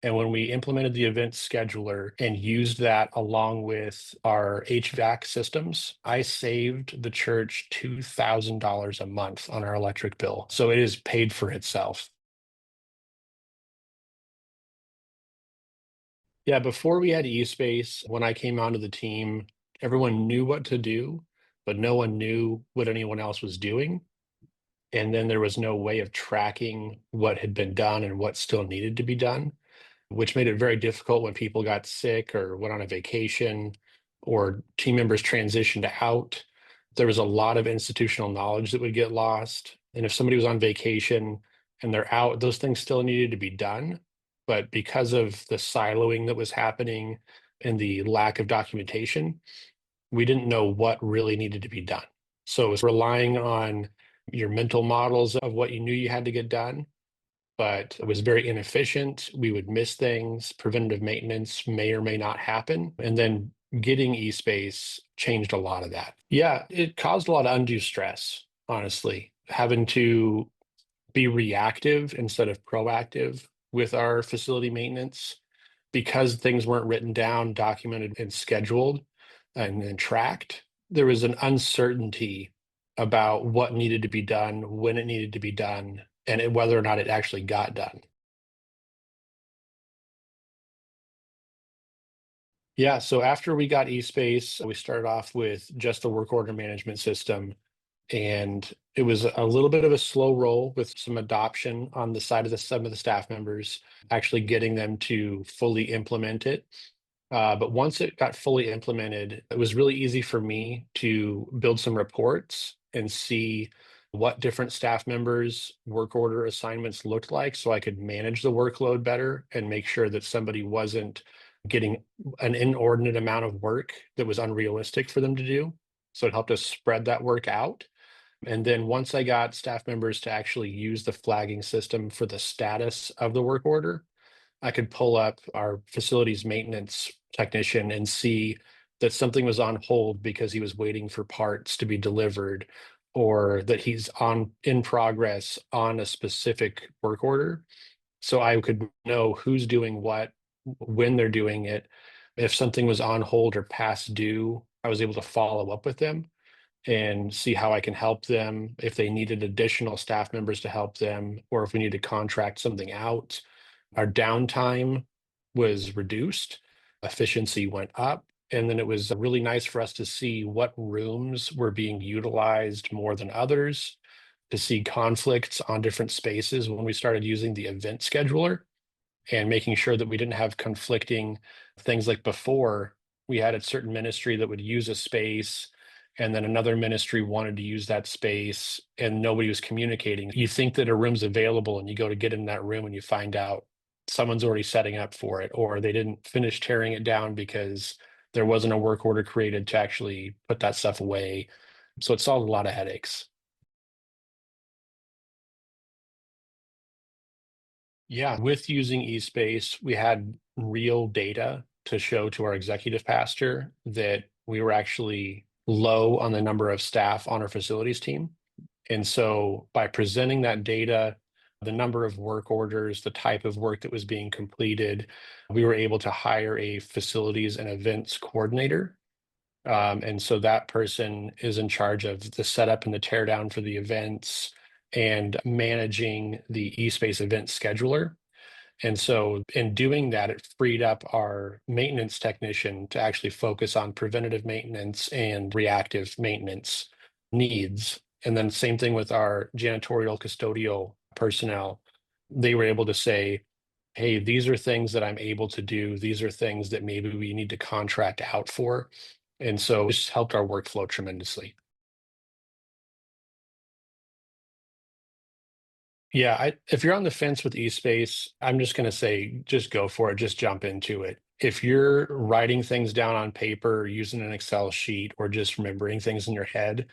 And when we implemented the event scheduler and used that along with our HVAC systems, I saved the church $2,000 a month on our electric bill. So it is paid for itself. Yeah, before we had eSpace, when I came onto the team, everyone knew what to do, but no one knew what anyone else was doing. And then there was no way of tracking what had been done and what still needed to be done, which made it very difficult when people got sick or went on a vacation or team members transitioned out. There was a lot of institutional knowledge that would get lost. And if somebody was on vacation and they're out, those things still needed to be done. But because of the siloing that was happening and the lack of documentation, we didn't know what really needed to be done. So it was relying on your mental models of what you knew you had to get done, but it was very inefficient. We would miss things. Preventative maintenance may or may not happen. And then getting eSpace changed a lot of that. Yeah, it caused a lot of undue stress, honestly, having to be reactive instead of proactive with our facility maintenance because things weren't written down, documented, and scheduled and tracked. There was an uncertainty about what needed to be done, when it needed to be done, and whether or not it actually got done. Yeah, so after we got eSpace, we started off with just the work order management system. And it was a little bit of a slow roll with some adoption on the side of some of the staff members, actually getting them to fully implement it. But once it got fully implemented, it was really easy for me to build some reports and see what different staff members' work order assignments looked like so I could manage the workload better and make sure that somebody wasn't getting an inordinate amount of work that was unrealistic for them to do. So it helped us spread that work out. And then once I got staff members to actually use the flagging system for the status of the work order, I could pull up our facilities maintenance technician and see that something was on hold because he was waiting for parts to be delivered or that he's on in progress on a specific work order. So I could know who's doing what, when they're doing it. If something was on hold or past due, I was able to follow up with them and see how I can help them if they needed additional staff members to help them, or if we need to contract something out. Our downtime was reduced, efficiency went up, and then it was really nice for us to see what rooms were being utilized more than others, to see conflicts on different spaces when we started using the event scheduler and making sure that we didn't have conflicting things like before we had a certain ministry that would use a space and then another ministry wanted to use that space and nobody was communicating. You think that a room's available and you go to get in that room and you find out someone's already setting up for it or they didn't finish tearing it down because there wasn't a work order created to actually put that stuff away. So it solved a lot of headaches. Yeah, with using eSpace, we had real data to show to our executive pastor that we were actually low on the number of staff on our facilities team. And so by presenting that data, the number of work orders, the type of work that was being completed, we were able to hire a facilities and events coordinator. And so that person is in charge of the setup and the teardown for the events and managing the eSpace event scheduler. And so in doing that, it freed up our maintenance technician to actually focus on preventative maintenance and reactive maintenance needs. And then same thing with our janitorial custodial personnel. They were able to say, hey, these are things that I'm able to do. These are things that maybe we need to contract out for. And so it just helped our workflow tremendously. Yeah, if you're on the fence with eSpace, I'm just going to say just go for it, just jump into it. If you're writing things down on paper, using an Excel sheet, or just remembering things in your head,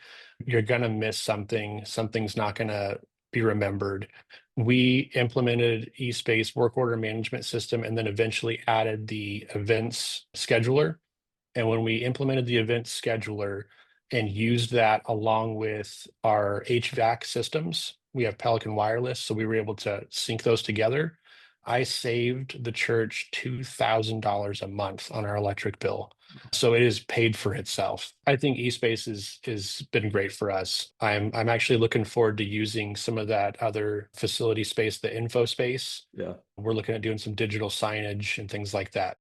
you're going to miss something. Something's not going to be remembered. We implemented eSpace work order management system and then eventually added the events scheduler. And when we implemented the event scheduler and used that along with our HVAC systems, we have Pelican Wireless, so we were able to sync those together. I saved the church $2,000 a month on our electric bill. So it is paid for itself. I think eSpace is been great for us. I'm actually looking forward to using some of that other facility space, the info space. Yeah. We're looking at doing some digital signage and things like that.